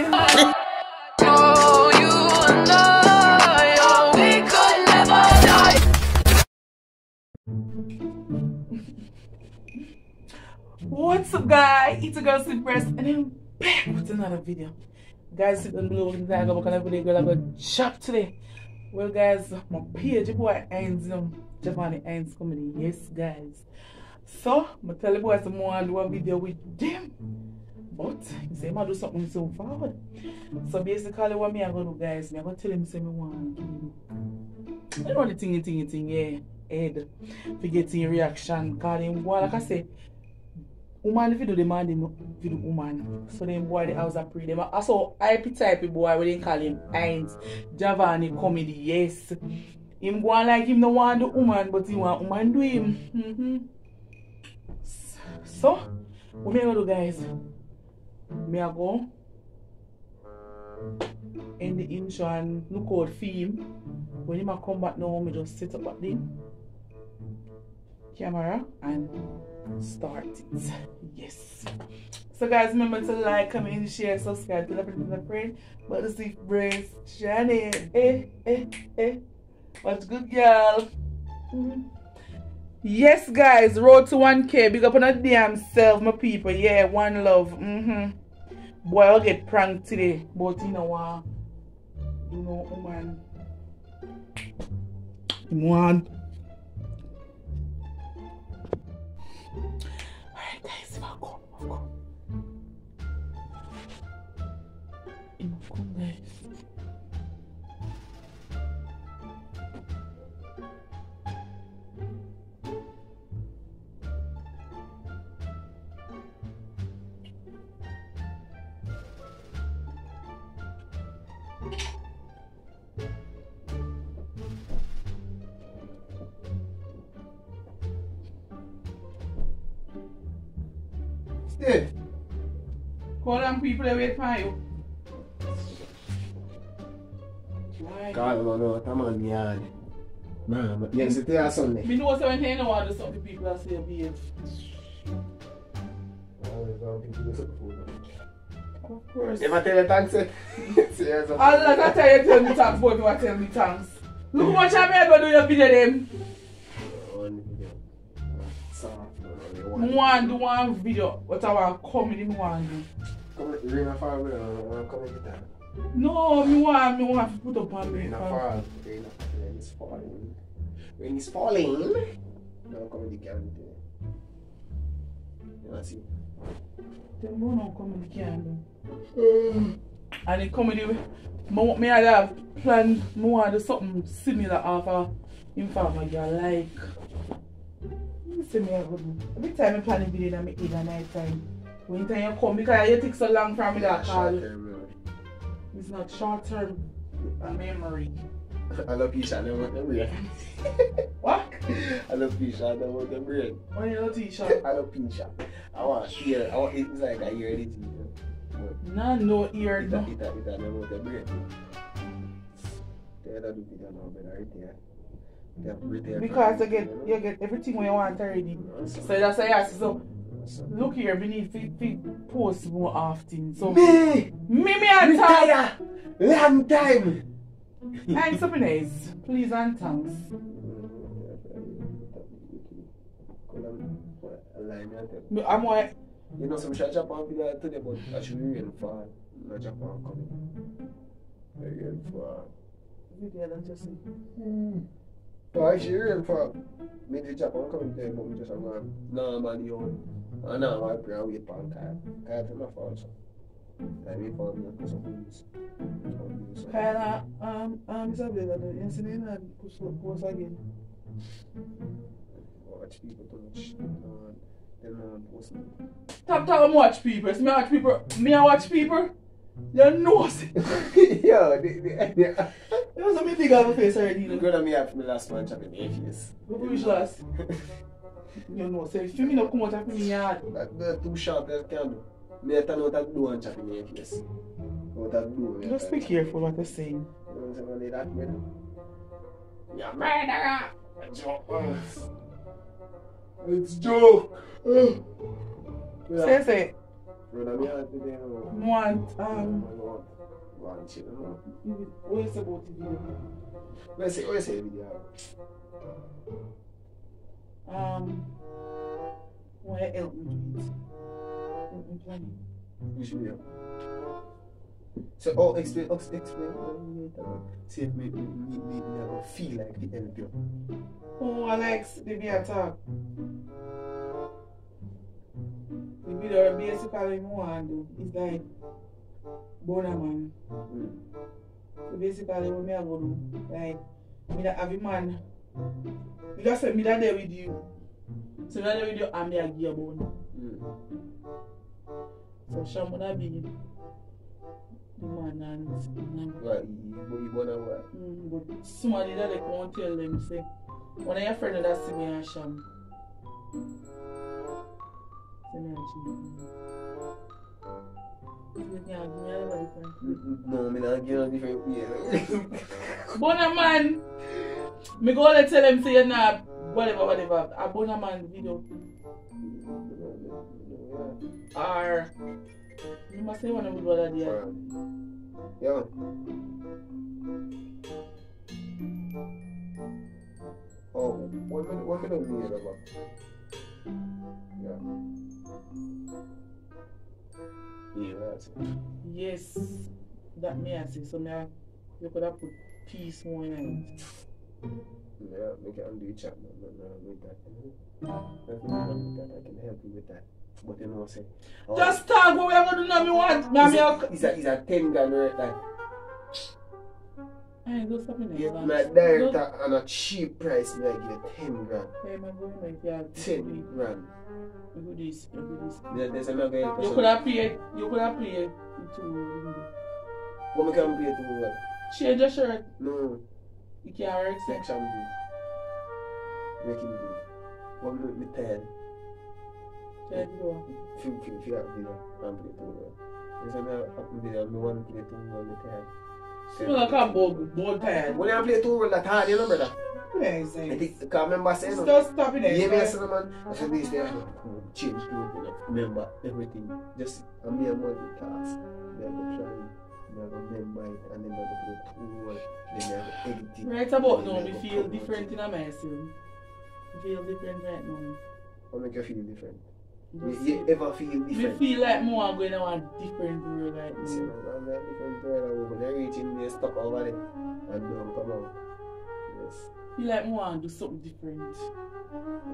Oh, you and I, we could never die. What's up, guys? It's a girl, Stiff Breast, and I'm back with another video. Guys, sit down below and tag up on the video. Girl, I'm going to chop today. Well, guys, my page, boy, ends Japanese ends comedy. Yes, guys. So, I'm tell the boys some more and do a video with them. But, he say, I do something so forward. So, basically, what me I going to do, guys, I'm going to tell him, say, me want to give him. I know the thing, yeah. Head. Forgetting reaction. Because him, boy, like I say, woman, if you do the man, they do woman. So, them boy, the house are pretty. Them also, IP type boy, we didn't call him Heinz. Javani comedy, yes. Him go like him no want the woman, but he want woman do him. So, what me I do, guys? Me I go in the intro and look out for him. When he come back now, me just set up at the camera and start it. Yes. So guys, remember to like, comment, share, subscribe, tell everything to friend. But the Stiff Breast channel. What's good, girl? Yes, guys, road to 1K. Big up on a damn self, my people. Yeah, one love. Boy, I'll get pranked today. But you know, woman. One. Alright, guys, I'll go. Come, guys. Stiff. Call them people that wait for you. Why? God, no, I'm on the yard. Man, you sit there Sunday. Me know so when they know what some people that say behave. Of course. If I tell you thanks, All like I tell you, tell me thanks, boy, if I tell me thanks. Look how much I'm ever do your video them. I do one video, what I want comedy me want do. Ring a fire with comedy guitar. No, me want to put up on me. Rain a fire. Rain is falling. Rain is falling. No comedy can do. You want to see? Them no comedy can do. And the comedy, me had have planned more do something similar after in favor girl like. See me every time I plan a video, I make it at night time. When time you come, because you take so long from me that call. It's not short term memory. I love Pisha, I don't want the brain. What? I love Pisha, I don't want the brain. Why you love Tisha? I love Pisha. I want to hear, it's like I hear it. No ear. It don't want the brain. They don't do it now, but right there. Because you get everything when you want already. So that's why I ask. So look here, we need to post more often. So me and tired. Long time. Thanks, something nice. Please and thanks. I'm like, you know some Japan video today, but actually rain fall. No Japan coming. Rain fall. Video that just No, actually rain fall. Me the Japan coming there, but we just have a normally on. And now I pray and wait for a car. Car to not fall, so. I wait for me to some police. Kyle, Isabella, the incident and post again. Watch people touch. They don't post me. Stop talking watch people. Me watch people. Me I watch people. You know it. Yo, There was a big of a face already. the girl that me have for my last man chopping their face. Which last? You know, say if you not come out of me yard. They're too sharp, they can't do. Me I turn out that blue and chopping their face. Out that blue. Just be careful what you're saying. You know what I'm saying? That murder. You're murderer! It's joke! Say. Run me out today, no. Want One chicken, no. what is about the video? Where's the video? Want to help me do it? Help me plan it. Which video? So, explain. See if me feel like the help you. Oh, Alex, the video talk. The video basically want to do is like Bona man. So basically what me I go do, like me that have a man. You just say me that there with you. So me that there with you and me I give you bone. So Sham gonna be the man and Right, you born and what? but somebody that they can't tell them say one of your friends that see me and Sham. See me and Sham. You can't give me a different. No, me not give no different way. Bona man, me go and tell them say you're not whatever. A Bona man video. Or you must say one of the brother there. Yeah. Oh, one minute about. Yeah. Yeah, that's it. Yes, that me I say. So now you could have put peace more in it. Yeah, we can do chat with that. I can help you with that. But you know what I'm saying? Just talk what we are going to do now. Me want. It's a 10 grand right like. Hey, go stop me Get now. my director on a cheap price, me I give you 10 grand. Hey, man, go in my yard. 10 grand. You do this. There's another help. You could have paid it to What me can pay to what? change your shirt. No. You can't wear it. Section B. Make him do. What me tired? Check it out. Feel that video and play too well. There's another video, me want to play too well, me tired. You don't come bold tired. When I play too well, that hard, you know, brother? Yes, I think, can't remember saying no. Just stop it there. Yeah, me say, man, I said this there, change clothes, you know, remember everything. Just, I'm here multitask. Me I go try, me I go remember it, and then I go play too well, then I go edit it. Right about now, me feel different in myself. I feel different right now. What make you feel different? Just You ever feel me different? feel like more I'm going to a different world right See, now. man, I'm like different girl, when I reach in there, stop over there, and don't come out. Yes. Feel like more I'm do something different.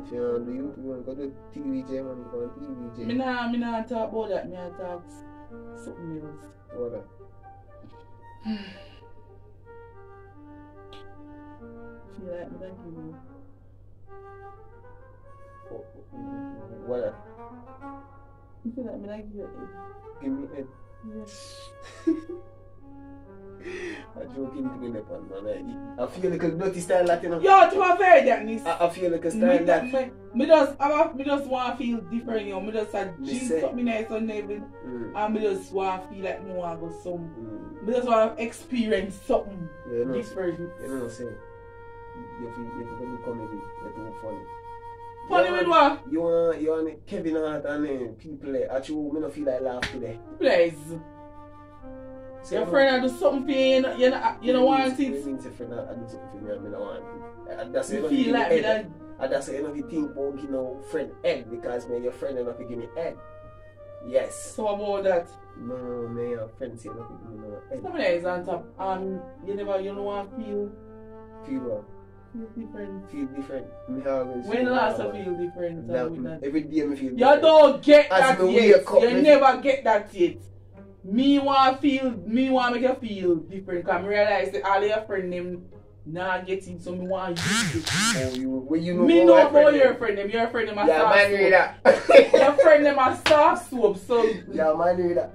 If you want to do YouTube, you want to go to TVJ, man, go on TVJ. Me nah talk about that, me I talk something else. What that? Feel like me don't give you. What that? I feel like me don't give you Give me head. yes. I'm joking to get on, man. I feel like a dirty style that, you know. Yo, to be fair, Janice. I feel like a style that. Me just want to feel different, you know. Me just a Me jeans say. something nice on David. And me just want to feel like me want to go some. Me just want to experience something Yeah, you know, different. you know what I'm saying? You feel do comedy, you're too funny. Funny with what? You want Kevin Hart and people like, actually, me don't feel like laugh today. Please. So, Your friend I do something for you, you don't want it. It means your friend I do something for me and I don't want it. That's You feel like me that. And that's why you know you think about you know friend head because man your friend enough to give me head. Yes. So about that. No, man your friend say enough to give me no head. Something that is on top. You don't want to feel Feel what? different. Feel different. Me always When last I feel different with that? every day me feel You different. don't get As that me yet. wake up, You me- never get that yet. Me want make you feel different. Cause I realize that all your friends them not getting, so me want you to. Oh, you know Me about know my about your them? friend them. Your friend them are Yeah, soft man read soap. that. Your friend them are soft soap. So Yeah, man read that.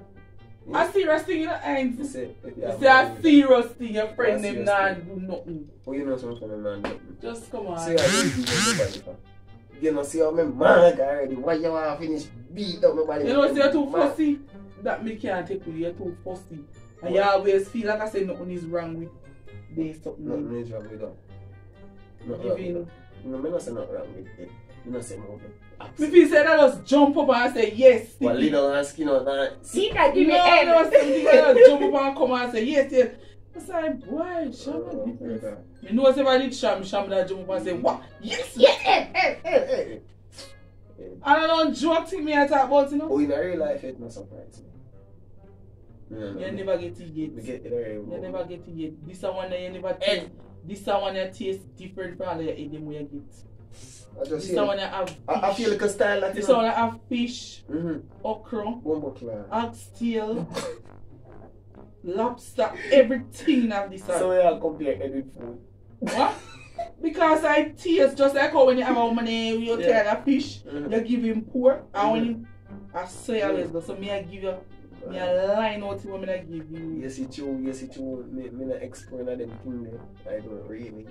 a serious thing, you know, ain't. You say You say a serious thing. Your friend them serious not thing. do nothing. Oh, you know something man. Just come on. See how you do nobody for. You know, see how me mad already. Why you want to finish beat up nobody? You know, say you're too Mad. fussy. That me can't take with you. You're too fussy. And you always feel like I say nothing is wrong with this something. Nothing is wrong with that. Nothing wrong with Giving. that. No, me not say nothing wrong with it. You know say more. Me feel say that just jump up and say yes. Well, little and skin out that. See that give me No, head. no, something that just jump up and come and say yes, yes. I say, boy, Sham a difference. Me know if I did Sham that jump up and say, what? Yes, Yeah, head. And I don't joke to me I talk about, you know. Oh, in a real life, it not surprise me. You never get it yet. We get it already. You never get it yet. This is one that you never taste. This is one that tastes different from all your them way you get. I just This is one that have fish. I feel like a style that This one that have fish, okra, Bumbuckler. oxtail, lobster, everything of this. So we are comparing with food. What? Because I taste just like how when you have a money, you take a fish, you give him pork, and when you I say always go, so me I give you, me I line out what I give you. Yes, it's true, me not exploring them things there. I don't really,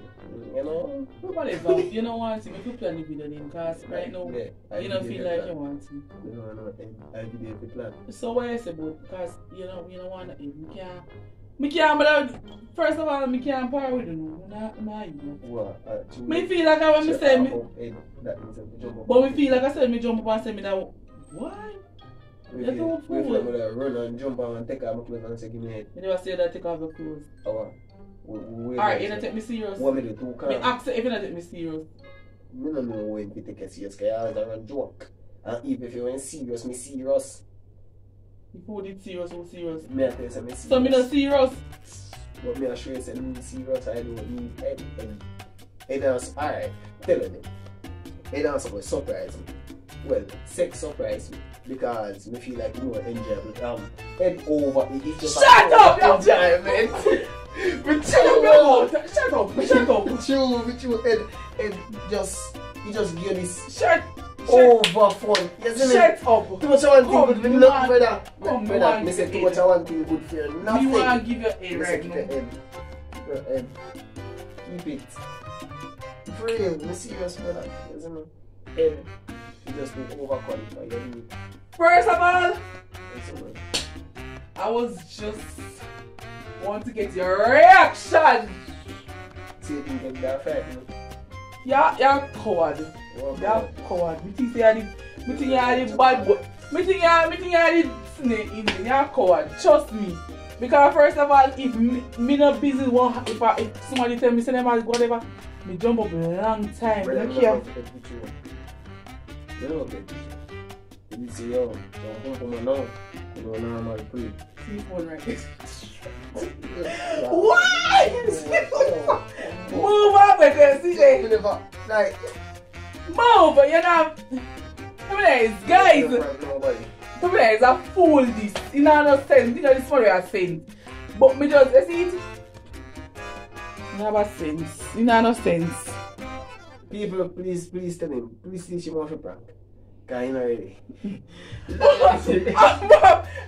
you know? Whatever, you don't want to, if you plan the video then, because right now, you don't feel like you want to. No, I video the plan. So what I say about, because you don't want to, me can't, but first of all, me can't par with you, nah, you. What? Me feel like I when me say me, but me feel like I said me jump up and say me that, why? We run and jump and take off my clothes and say give me head. You never say that take off your clothes. Alright, you don't take me serious. What me do too calm? Me ask if you don't take me serious. Me don't know when to take it serious, because I always run joke. And even if you went serious, me serious. If you did serious, so serious. Me I tell you say me serious. So me not serious. But me assure you say me serious, I don't need head. Head dance, alright, tell them. Head dance will surprise me. Well, sex surprise me. Because me feel like you know enjoyable. Head over, it's just Shut up! Enjoyment. Shut up! With you, head just, you just give this Shut over fun. Shut up! Too much of one thing good for nothing, brother. Come Brother, on, me say too head. much of one thing good for nothing. Me want to give you a Me say right keep now. your head. Your head. Keep it. For real, me serious, brother. Isn't it? Head. You just need to overqualify your need. First of all, That's all right. I was just want to get your reaction. See you think like that fight, no? You're coward. You're coward. Me think you are the bad boy. Me think you are the snake in me. You're coward. Trust me. Because first of all, if me not busy, if somebody tell me say them whatever, me jump up a long time. Brother, I me don't care. love to get with you. Me love to get with you. You see, yo, don't come on now. You don't know how to play. See phone right. Yeah. Why? Move up because CJ. You never, like, Move, you know. Guys. Nobody. Come here, it's a fool this. You know no sense. You know this one I saying. But me just you see it. Never sense. You know no sense. People, please tell him. Please teach him how to prank. Cause he not ready.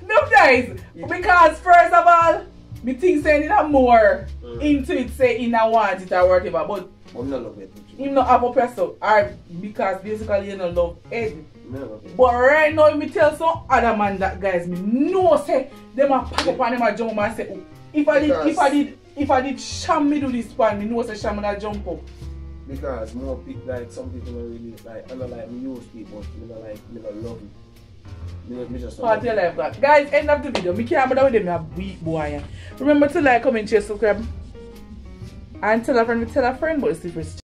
No guys, because first of all, me think saying it more into it, say in a want it or whatever, but I'm not love it. him not have a person, or because basically you don't love Ed. No. But right now, me tell some other man that guys me know say them a pack up and them a jump up and say, oh, if I did Sham me do this one, me know say Sham gonna jump up. Because more people, like some people don't really like, I don't like me use people, me don't like, me don't love it. Me just don't Part your life, God. Guys, end of the video. Me can't bother with them, me a weak boy. Remember to like, comment, share, subscribe. And tell a friend, but it's the first